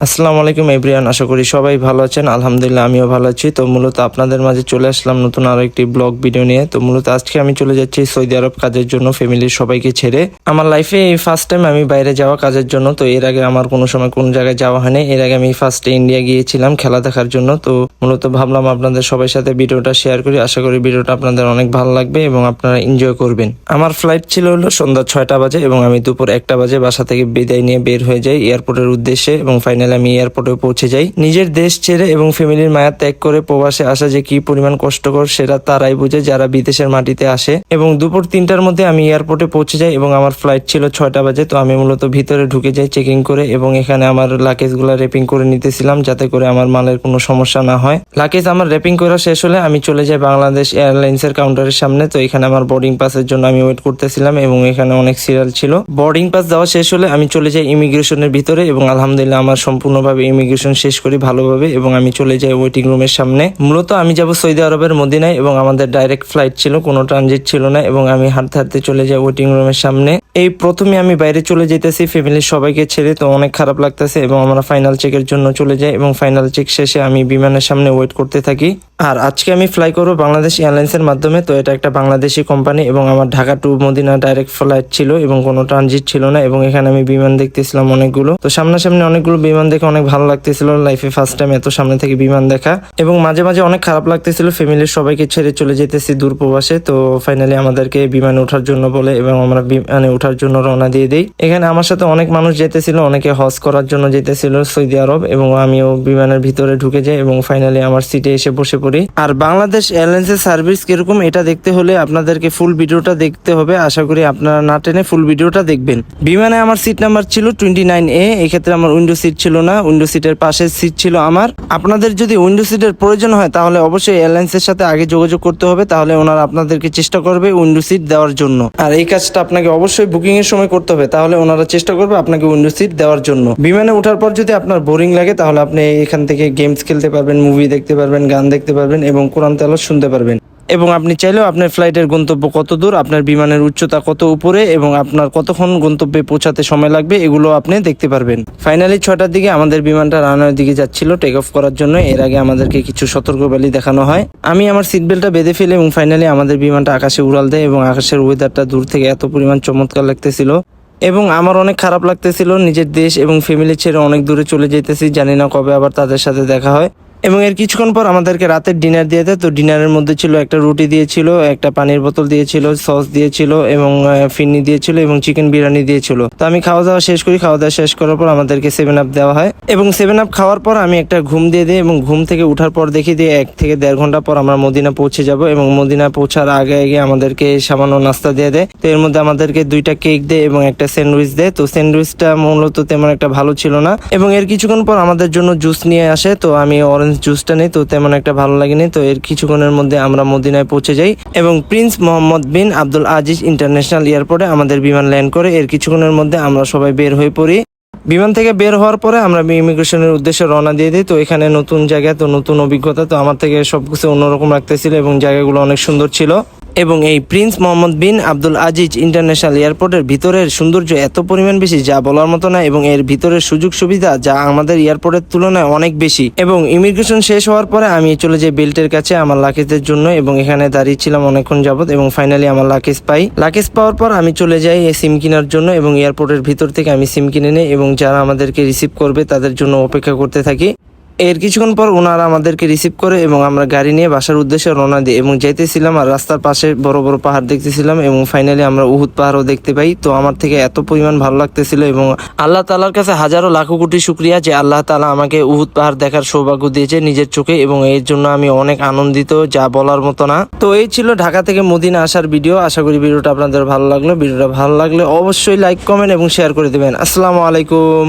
আসসালামু আলাইকুম এভরিওয়ান, আশা করি সবাই ভালো আছেন। আলহামদুলিল্লাহ আমিও ভালো আছি। তো মূলত আপনাদের মাঝে চলে আসলাম নতুন আরো একটি ব্লগ ভিডিও নিয়ে। তো মূলত আজকে আমি চলে যাচ্ছি সৌদি আরব কাজের জন্য, ফ্যামিলির সবাইকে ছেড়ে। আমার লাইফে এই ফার্স্ট টাইম আমি বাইরে যাওয়া কাজের জন্য। তো এর আগে আমার কোনো সময় কোনো জায়গায় যাওয়া হয়নি। এর আগে আমি ফার্স্টে ইন্ডিয়া গিয়েছিলাম খেলা দেখার জন্য। তো মূলত ভাবলাম আপনাদের সবার সাথে ভিডিওটা শেয়ার করি। আশা করি ভিডিওটা আপনাদের অনেক ভালো লাগবে এবং আপনারা এনজয় করবেন। আমার ফ্লাইট ছিল হলো সন্ধ্যা 6টা বাজে এবং আমি দুপুর 1টা বাজে বাসা থেকে বিদায় নিয়ে বের হয়ে যাই এয়ারপোর্টের উদ্দেশ্যে এবং ফাইনালি আমি এয়ারপোর্টে পৌঁছে যাই। নিজের দেশ ছেড়ে এবং ফ্যামিলির মায়া ত্যাগ করে প্রবাসে আসা যে কি পরিমাণ কষ্টকর সেটা তারাই বুঝে যারা বিদেশের মাটিতে আসে। এবং দুপুর 3টার মধ্যে আমি এয়ারপোর্টে পৌঁছে যাই এবং আমার ফ্লাইট ছিল 6টা বাজে। তো আমি মূলত ভিতরে ঢুকে যাই চেকিং করে এবং এখানে আমার লাগেজগুলো র্যাপিং করে নিতেছিলাম যাতে করে আমার মালের কোনো সমস্যা না হয়। লাগেজ আমার র্যাপিং করা শেষ হলে আমি চলে যাই বাংলাদেশ এয়ারলাইন্সের কাউন্টারের সামনে। তো এখানে আমার বোর্ডিং পাসের জন্য আমি ওয়েট করতেছিলাম এবং এখানে অনেক সিরিয়াল ছিল। বোর্ডিং পাস দেওয়া শেষ হলে আমি চলে যাই ইমিগ্রেশনের ভিতরে এবং আলহামদুলিল্লাহ আমার সম্পূর্ণভাবে ইমিগ্রেশন শেষ করি ভালোভাবে এবং আমি চলে যাই ওয়েটিং রুমের সামনে। মূলত আমি যাব সৌদি আরবের মদিনায় এবং আমাদের ডাইরেক্ট ফ্লাইট ছিল, কোনো ট্রানজিট ছিল না এবং আমি হাঁটতে হাঁটতে চলে যাই ওয়েটিং রুমের সামনে। এই প্রথমে আমি বাইরে চলে যেতেছি ফ্যামিলির সবাইকে ছেড়ে। তো অনেক খারাপ লাগতেছে এবং আমরা ফাইনাল চেকের জন্য চলে যাই এবং ফাইনাল চেক শেষে আমি বিমানের সামনে ওয়েট করতে থাকি। আর আজকে আমি ফ্লাই করবো বাংলাদেশ এয়ারলাইন্সের মাধ্যমে। তো এটা একটা বাংলাদেশি কোম্পানি এবং আমার Dhaka to Medina direct flight ছিল এবং কোনো ট্রানজিট ছিল না এবং এখানে আমি বিমান দেখতেছিলাম অনেকগুলো। তো সামনাসামনি অনেকগুলো বিমান দেখে অনেক ভালো লাগতেছিল, লাইফে ফার্স্ট টাইম এত সামনে থেকে বিমান দেখা। এবং মাঝে মাঝে অনেক খারাপ লাগতেছিল ফ্যামিলির সবাইকে ছেড়ে চলে যেতেছি দূর প্রবাসে। তো ফাইনালি আমাদেরকে বিমানে ওঠার জন্য বলে এবং আমরা বিমানে ওঠার জন্য রওনা দিয়ে দিই। এখানে আমার সাথে অনেক মানুষ যেতেছিল, অনেকে হজ করার জন্য যেতেছিল সৌদি আরব এবং আমিও বিমানের ভিতরে ঢুকে যাই এবং ফাইনালি আমার সিটে এসে বসে পড়ি। আর বাংলাদেশ এয়ারলাইন্সের সার্ভিস কিরকম এটা দেখতে হলে আপনাদেরকে ফুল ভিডিওটা দেখতে হবে। আশা করি আপনারা না টেনে ফুল ভিডিওটা দেখবেন। বিমানে আমার সিট নাম্বার ছিল 29A। এক্ষেত্রে আমার উইন্ডো সিট ছিল না, উইন্ডো সিটের পাশের সিট ছিল আমার। আপনাদের যদি উইন্ডো সিটের প্রয়োজন হয় তাহলে অবশ্যই এয়ারলাইন্সের সাথে আগে যোগাযোগ করতে হবে, তাহলে ওনারা আপনাদেরকে চেষ্টা করবে উইন্ডো সিট দেওয়ার জন্য। আর এই কাজটা আপনাকে অবশ্যই বুকিং এর সময় করতে হবে, তাহলে ওনারা চেষ্টা করবে আপনাকে উইন্ডো সিট দেওয়ার জন্য। বিমানে ওঠার পর যদি আপনার বোরিং লাগে তাহলে আপনি এখান থেকে গেমস খেলতে পারবেন, মুভি দেখতে পারবেন, গান দেখতে পারবেন এবং কোরআন তেলাওয়াত শুনতে পারবেন। এবং আপনি চাইলেও আপনার ফ্লাইটের গন্তব্য কত দূর, আপনার বিমানের উচ্চতা কত উপরে এবং আপনার কতক্ষণ গন্তব্যে পৌঁছাতে সময় লাগবে এগুলো আপনি দেখতে পারবেন। ফাইনালি 6টার দিকে আমাদের বিমানটা রানওয়ের দিকে যাচ্ছিল টেক অফ করার জন্য। এর আগে আমাদেরকে কিছু সতর্কবাণী দেখানো হয়। আমি আমার সিট বেল্টটা বেঁধে ফেলি এবং ফাইনালি আমাদের বিমানটা আকাশে উড়াল দেয় এবং আকাশের ওয়েদারটা দূর থেকে এত পরিমাণ চমৎকার লাগতেছিল এবং আমার অনেক খারাপ লাগতেছিল। নিজের দেশ এবং ফ্যামিলি ছেড়ে অনেক দূরে চলে যেতেছি, জানি না কবে আবার তাদের সাথে দেখা হয়। এবং এর কিছুক্ষণ পর আমাদেরকে রাতের ডিনার দিয়ে দেয়। তো ডিনারের মধ্যে ছিল একটা রুটি দিয়েছিল, একটা পানির বোতল দিয়েছিল, সস দিয়েছিল এবং ফিরনি দিয়েছিল এবং চিকেন বিরিয়ানি দিয়েছিল। তো আমি খাওয়া দাওয়া শেষ করি। খাওয়া দাওয়া শেষ করার পর আমাদেরকে 7 আপ দেওয়া হয় এবং 7 আপ খাওয়ার পর আমি একটা ঘুম দিয়ে দিই এবং ঘুম থেকে উঠার পর দেখি দিয়ে 1 থেকে 1.5 ঘন্টা পর আমরা মদিনা পৌঁছে যাব এবং মদিনা পৌঁছার আগে আগে আমাদেরকে সামান্য নাস্তা দিয়ে দেয়। তো এর মধ্যে আমাদেরকে 2টা কেক দেয় এবং একটা স্যান্ডউইচ দেয়। তো স্যান্ডউইচটা মূলত তেমন একটা ভালো ছিল না এবং এর কিছুক্ষণ পর আমাদের জন্য জুস নিয়ে আসে। তো আমি জুসটা নেই, তো তেমন একটা ভালো লাগেনি। তো এর কিছুক্ষণের মধ্যে আমরা মদিনায় পৌঁছে যাই এবং প্রিন্স মোহাম্মদ বিন আব্দুল আজিজ ইন্টারন্যাশনাল এয়ারপোর্টে আমাদের বিমান ল্যান্ড করে। এর কিছুক্ষণের মধ্যে আমরা সবাই বের হয়ে পড়ি। বিমান থেকে বের হওয়ার পরে আমরা ইমিগ্রেশনের উদ্দেশ্যে রওনা দিয়ে দিই। তো এখানে নতুন জায়গা, তো নতুন অভিজ্ঞতা, তো আমার থেকে সবকিছু অন্যরকম লাগতেছিল এবং জায়গাগুলো অনেক সুন্দর ছিল। এবং এই প্রিন্স মোহাম্মদ বিন আব্দুল আজিজ ইন্টারন্যাশনাল এয়ারপোর্টের ভিতরের সৌন্দর্য এত পরিমাণ বেশি যা বলার মতো না এবং এর ভিতরের সুযোগ সুবিধা যা আমাদের এয়ারপোর্টের তুলনায় অনেক বেশি। এবং ইমিগ্রেশন শেষ হওয়ার পরে আমি চলে যাই বেল্টের কাছে আমার লাগেজের জন্য এবং এখানে দাঁড়িয়েছিলাম অনেকক্ষণ যাবত এবং ফাইনালি আমার লাগেজ পাই। লাগেজ পাওয়ার পর আমি চলে যাই সিম কেনার জন্য এবং এয়ারপোর্টের ভিতর থেকে আমি সিম কিনে নিই এবং যারা আমাদেরকে রিসিভ করবে তাদের জন্য অপেক্ষা করতে থাকি। এর কিছুক্ষণ পর ওনারা আমাদেরকে রিসিভ করে এবং আমরা গাড়ি নিয়ে বাসার উদ্দেশ্যে রওনা দিই এবং যেতেছিলাম আর রাস্তার পাশে বড় বড় পাহাড় দেখতেছিলাম এবং ফাইনালি আমরা উহুদ পাহাড়ও দেখতে পাই। তো আমার থেকে এত পরিমাণ ভালো লাগতেছিল এবং আল্লাহ তাআলার কাছে হাজারো লাখো কোটি শুকরিয়া যে আল্লাহ তাআলা আমাকে উহুদ পাহাড় দেখার সৌভাগ্য দিয়েছে নিজের চোখে এবং এর জন্য আমি অনেক আনন্দিত যা বলার মতো না। তো এই ছিল ঢাকা থেকে মদিনা আসার ভিডিও। আশা করি ভিডিওটা আপনাদের ভালো লাগলো। ভিডিওটা ভালো লাগলে অবশ্যই লাইক, কমেন্ট এবং শেয়ার করে দেবেন। আসসালামু আলাইকুম।